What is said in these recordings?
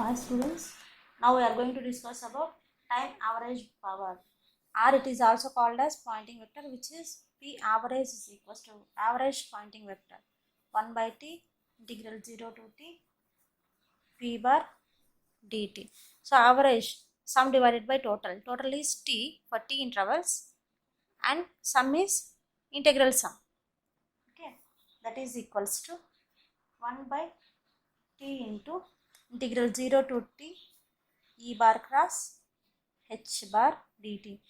Hi students, now we are going to discuss about time average power, or it is also called as Poynting vector, which is P average is equals to average Poynting vector 1 by T integral 0 to T P bar dt. So average sum divided by total. Total is T for T intervals and sum is integral sum. Okay, that is equals to 1 by T into integral 0 to T E bar cross H bar dt,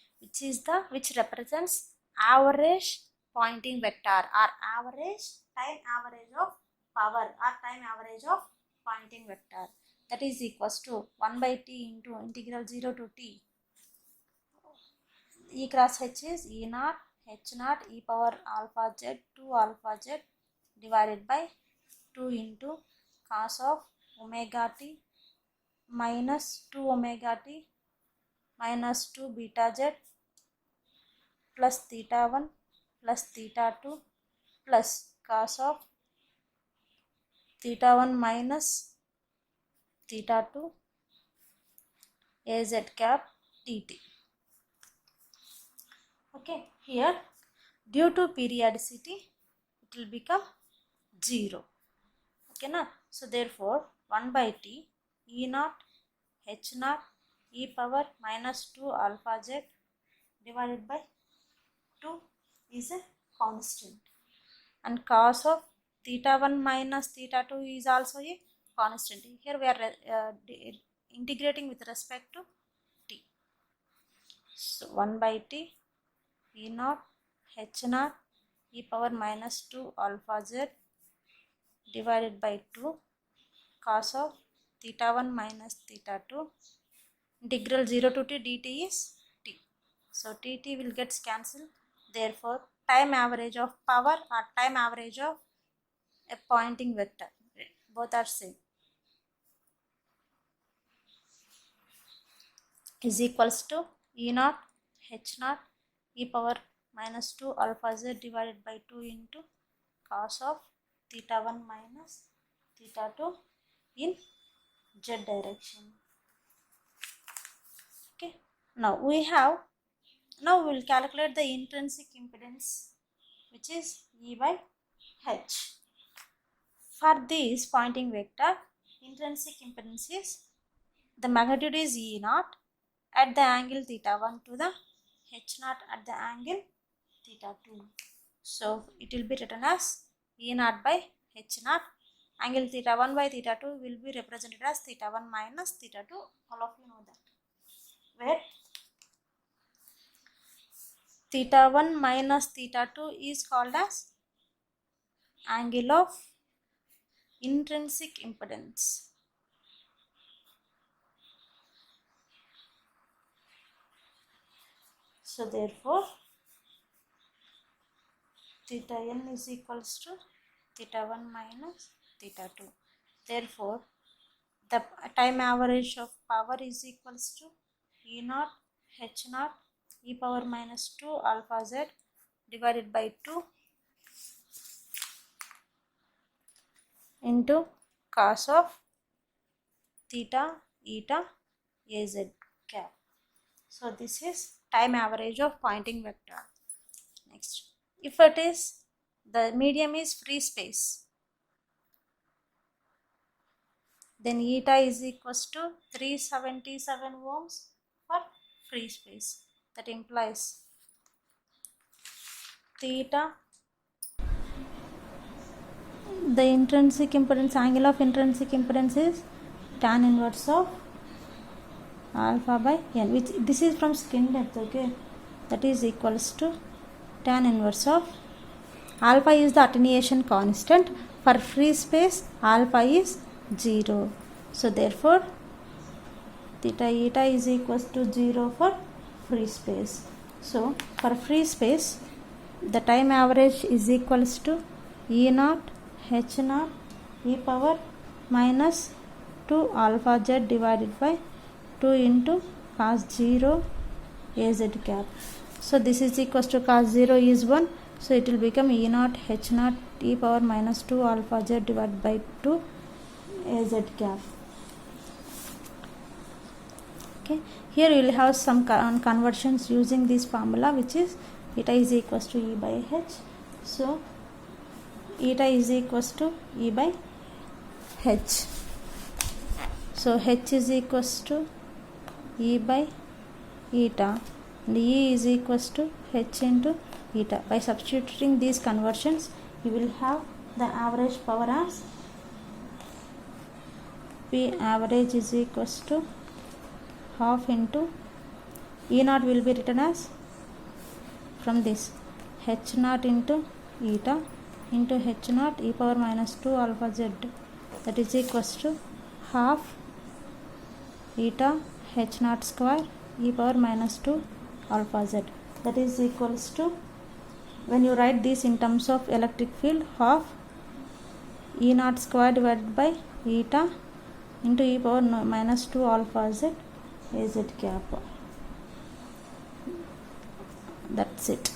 which represents average Poynting vector or time average of power or time average of Poynting vector. That is equals to 1 by T into integral 0 to T E cross H is E naught H naught e power alpha z 2 alpha z divided by 2 into cos of omega t minus 2 omega t minus 2 beta z plus theta 1 plus theta 2 plus cos of theta 1 minus theta 2 az cap dt. Okay, here due to periodicity it will become 0. Okay, na? So therefore 1 by t E naught H naught e power minus 2 alpha z divided by 2 is a constant, and cos of theta 1 minus theta 2 is also a constant. Here we are integrating with respect to t. So 1 by t E naught H naught e power minus 2 alpha z divided by 2 cos of theta 1 minus theta 2 integral 0 to t dt is t. So tt will get cancelled. Therefore time average of power or time average of a Poynting vector, both are same, is equals to E naught H naught e power minus 2 alpha z divided by 2 into cos of theta 1 minus theta 2 in z direction. Okay, now we will calculate the intrinsic impedance, which is E by H. For this Poynting vector, intrinsic impedance is the magnitude is E naught at the angle theta 1 to the H naught at the angle theta 2. So it will be written as E naught by H naught. Angle theta 1 by theta 2 will be represented as theta 1 minus theta 2. All of you know that. Where theta 1 minus theta 2 is called as angle of intrinsic impedance. So therefore theta n is equals to theta 1 minus theta 2. Therefore the time average of power is equals to E naught H naught e power minus 2 alpha z divided by 2 into cos of theta eta az cap. So this is time average of Poynting vector. Next, if it is the medium is free space, then eta is equals to 377 ohms for free space. That implies theta, the intrinsic impedance, angle of intrinsic impedance is tan inverse of alpha by n, which this is from skin depth. Okay, that is equals to tan inverse of alpha is the attenuation constant. For free space alpha is 0. So therefore theta eta is equals to 0 for free space. So for free space the time average is equals to E naught H naught e power minus 2 alpha z divided by 2 into cos 0 az cap. So this is equals to cos 0 is 1. So it will become E naught H naught e power minus 2 alpha z divided by 2 az cap. Okay, here you will have some conversions using this formula, which is eta is equals to E by H. So eta is equals to E by H. So H is equals to E by eta and E is equals to H into eta. By substituting these conversions, you will have the average power as P average is equals to half into E naught will be written as from this H naught into eta into H naught e power minus 2 alpha z, that is equals to half eta H naught square e power minus 2 alpha z, that is equals to, when you write this in terms of electric field, half E naught square divided by eta into e power minus 2 alpha z Az cap. That's it.